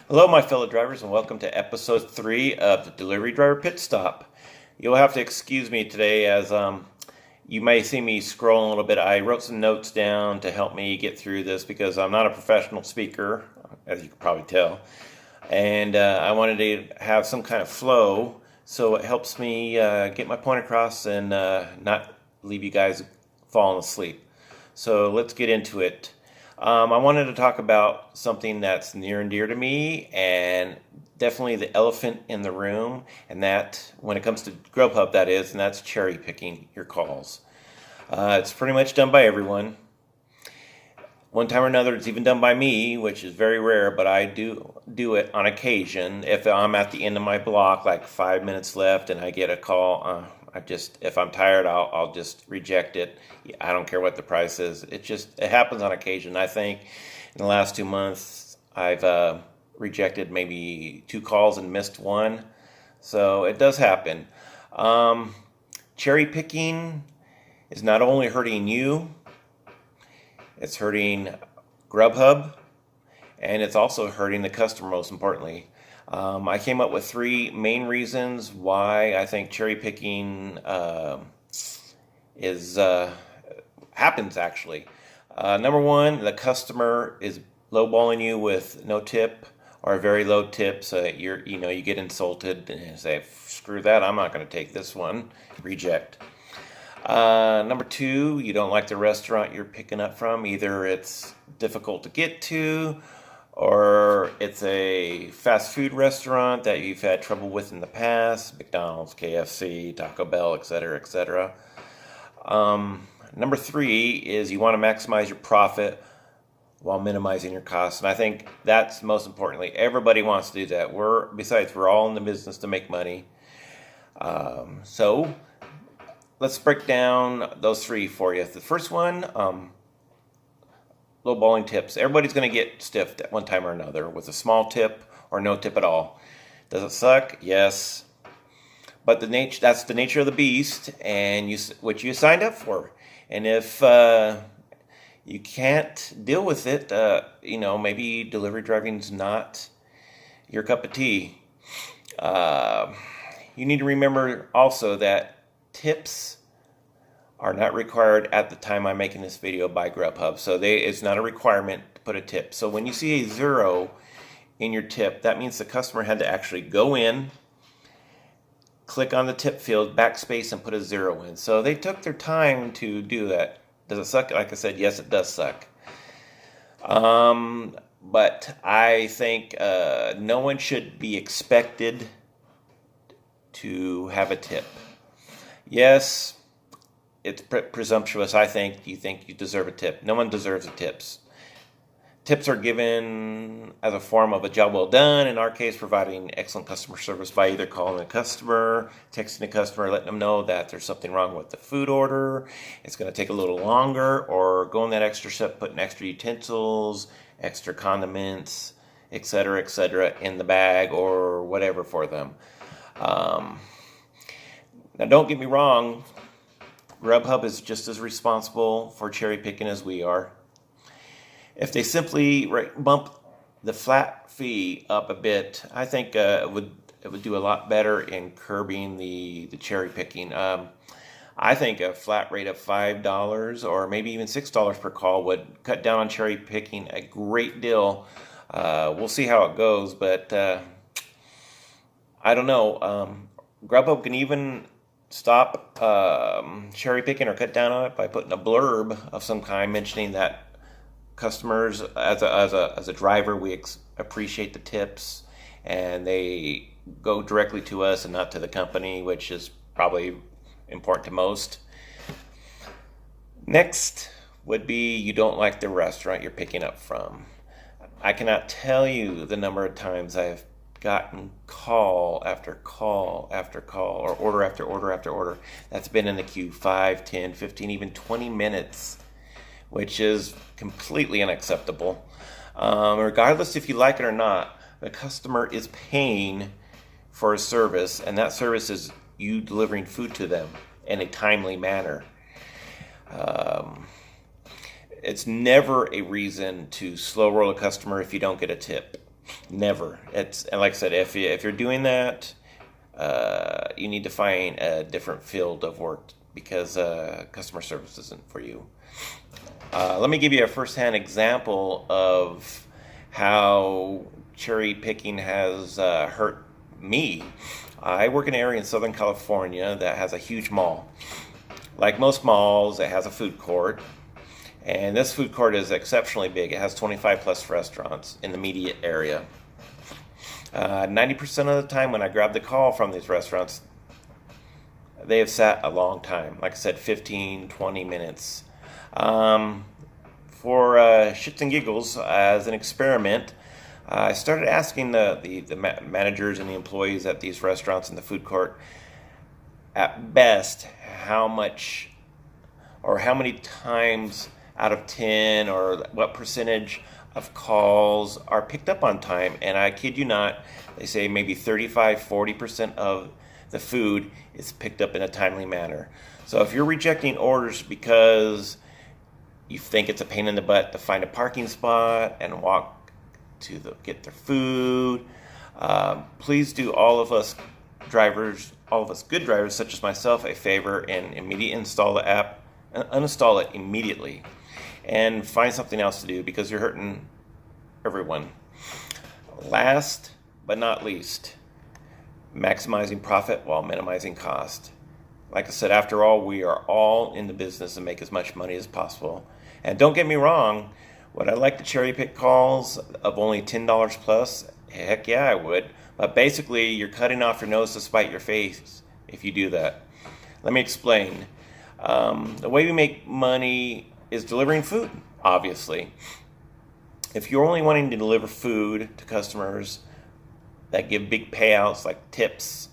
Hello, my fellow drivers, and welcome to episode 3 of the Delivery Driver Pit Stop. You'll have to excuse me today as you may see me scrolling a little bit. I wrote some notes down to help me get through this because I'm not a professional speaker, as you can probably tell. And I wanted to have some kind of flow so it helps me get my point across and not leave you guys falling asleep. So let's get into it. I wanted to talk about something that's near and dear to me, and definitely the elephant in the room, and that, when it comes to Grubhub, that is, and that's cherry picking your calls. It's pretty much done by everyone. One time or another, it's even done by me, which is very rare, but I do it on occasion. If I'm at the end of my block, like 5 minutes left, and I get a call, if I'm tired, I'll just reject it. I don't care what the price is. It happens on occasion. I think in the last 2 months, I've rejected maybe 2 calls and missed one. So it does happen. Cherry picking is not only hurting you, it's hurting Grubhub, and it's also hurting the customer, most importantly. I came up with 3 main reasons why I think cherry picking happens actually. Number 1, the customer is lowballing you with no tip or very low tip, so that you get insulted and say, "Screw that! I'm not going to take this one." Reject. Number 2, you don't like the restaurant you're picking up from. Either it's difficult to get to, or it's a fast food restaurant that you've had trouble with in the past, McDonald's, KFC, Taco Bell, etc., etc. Number 3 is you want to maximize your profit while minimizing your costs. And I think that's most importantly. Everybody wants to do that. We're all in the business to make money. So let's break down those 3 for you. The first one, lowballing tips. Everybody's going to get stiffed at one time or another with a small tip or no tip at all. Does it suck? Yes. But that's the nature of the beast, and what you signed up for. And if you can't deal with it, maybe delivery driving's not your cup of tea. You need to remember also that tips are not required at the time I'm making this video by Grubhub. So it's not a requirement to put a tip. So when you see a 0 in your tip, that means the customer had to actually go in, click on the tip field, backspace, and put a 0 in. So they took their time to do that. Does it suck? Like I said, yes, it does suck. But I think no one should be expected to have a tip. Yes, it's presumptuous, I think. You think you deserve a tip. No one deserves a tips. Tips are given as a form of a job well done. In our case, providing excellent customer service by either calling a customer, texting a customer, letting them know that there's something wrong with the food order, it's going to take a little longer, or going that extra step, putting extra utensils, extra condiments, etc., in the bag or whatever for them. Now, don't get me wrong. Grubhub is just as responsible for cherry picking as we are. If they simply bump the flat fee up a bit, I think it would do a lot better in curbing the cherry picking. I think a flat rate of $5 or maybe even $6 per call would cut down on cherry picking a great deal. We'll see how it goes, but I don't know. Grubhub can even stop cherry picking or cut down on it by putting a blurb of some kind mentioning that customers, as a driver, we appreciate the tips, and they go directly to us and not to the company, which is probably important to most. Next would be you don't like the restaurant you're picking up from. I cannot tell you the number of times I've gotten call after call after call, or order after order after order that's been in the queue 5, 10, 15, even 20 minutes, which is completely unacceptable. Regardless if you like it or not, the customer is paying for a service, and that service is you delivering food to them in a timely manner. It's never a reason to slow roll a customer if you don't get a tip. Never. And like I said, if you're doing that, you need to find a different field of work because customer service isn't for you. Let me give you a first-hand example of how cherry picking has hurt me. I work in an area in Southern California that has a huge mall. Like most malls, it has a food court. And this food court is exceptionally big. It has 25 plus restaurants in the immediate area. 90% of the time when I grab the call from these restaurants, they have sat a long time. Like I said, 15, 20 minutes. For shits and giggles, as an experiment, I started asking the managers and the employees at these restaurants in the food court, at best, how much or how many times out of 10 or what percentage of calls are picked up on time. And I kid you not, they say maybe 35-40% of the food is picked up in a timely manner. So if you're rejecting orders because you think it's a pain in the butt to find a parking spot and walk to get their food, please do all of us good drivers such as myself a favor and immediately install the app, uninstall it immediately, and find something else to do because you're hurting everyone. Last but not least, maximizing profit while minimizing cost. Like I said, after all, we are all in the business to make as much money as possible. And don't get me wrong, would I like to cherry pick calls of only $10 plus? Heck yeah, I would. But basically, you're cutting off your nose to spite your face if you do that. Let me explain. The way we make money is delivering food, obviously. If you're only wanting to deliver food to customers that give big payouts like tips,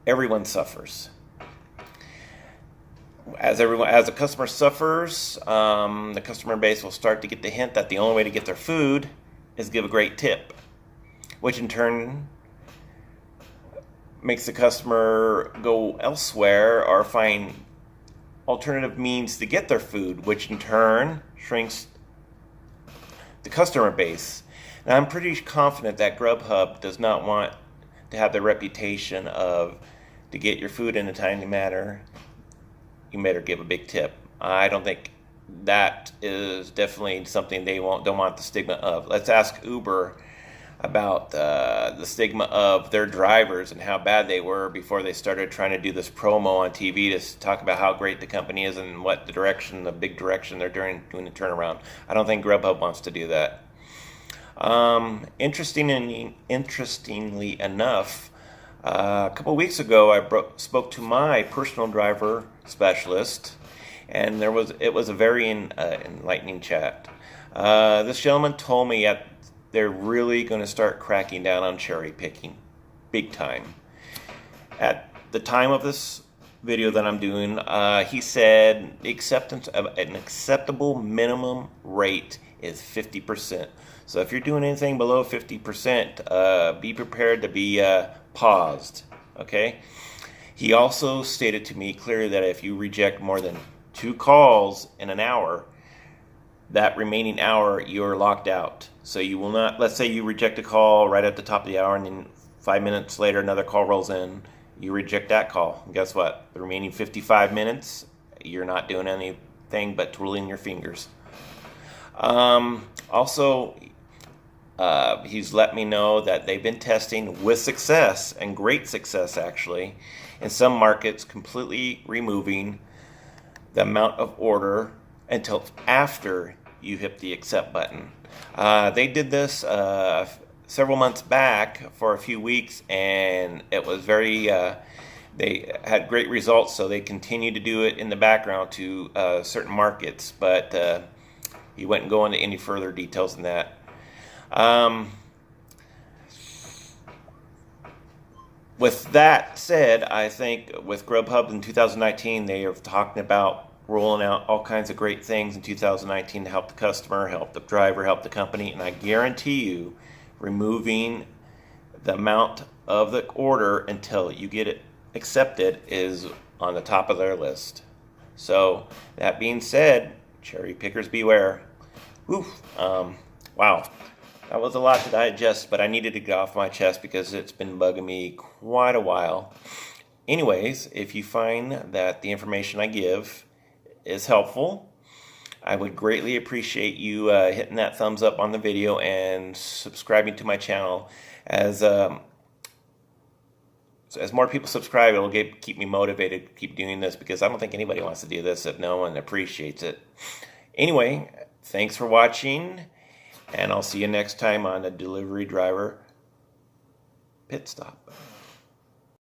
everyone suffers. As the customer suffers, the customer base will start to get the hint that the only way to get their food is give a great tip, which in turn makes the customer go elsewhere or find alternative means to get their food, which in turn shrinks the customer base. Now, I'm pretty confident that Grubhub does not want to have the reputation of to get your food in a timely manner, you better give a big tip. I don't think that is definitely something they don't want the stigma of. Let's ask Uber about the stigma of their drivers and how bad they were before they started trying to do this promo on TV to talk about how great the company is and what the big direction they're doing the turnaround. I don't think Grubhub wants to do that. Interestingly enough, a couple weeks ago, I spoke to my personal driver specialist, and it was a very enlightening chat. This gentleman told me that they're really going to start cracking down on cherry picking, big time. At the time of this video that I'm doing, he said the acceptance of an acceptable minimum rate is 50%. So if you're doing anything below 50%, be prepared to be paused, okay? He also stated to me clearly that if you reject more than 2 calls in an hour, that remaining hour you're locked out. So you will not, let's say you reject a call right at the top of the hour and then 5 minutes later another call rolls in, you reject that call. And guess what? The remaining 55 minutes, you're not doing anything but twiddling your fingers. Also, he's let me know that they've been testing with success, and great success actually, in some markets completely removing the amount of order until after you hit the accept button. They did this several months back for a few weeks, and it was they had great results, so they continued to do it in the background to certain markets, but he wouldn't go into any further details than that. With that said, I think with Grubhub in 2019, they are talking about rolling out all kinds of great things in 2019 to help the customer, help the driver, help the company, and I guarantee you, removing the amount of the order until you get it accepted is on the top of their list. So, that being said, cherry pickers beware. Whew. Wow. That was a lot to digest, but I needed to get off my chest because it's been bugging me quite a while. Anyways, if you find that the information I give is helpful, I would greatly appreciate you hitting that thumbs up on the video and subscribing to my channel. As more people subscribe, it'll keep me motivated to keep doing this, because I don't think anybody wants to do this if no one appreciates it. Anyway, thanks for watching, and I'll see you next time on the Delivery Driver Pit Stop.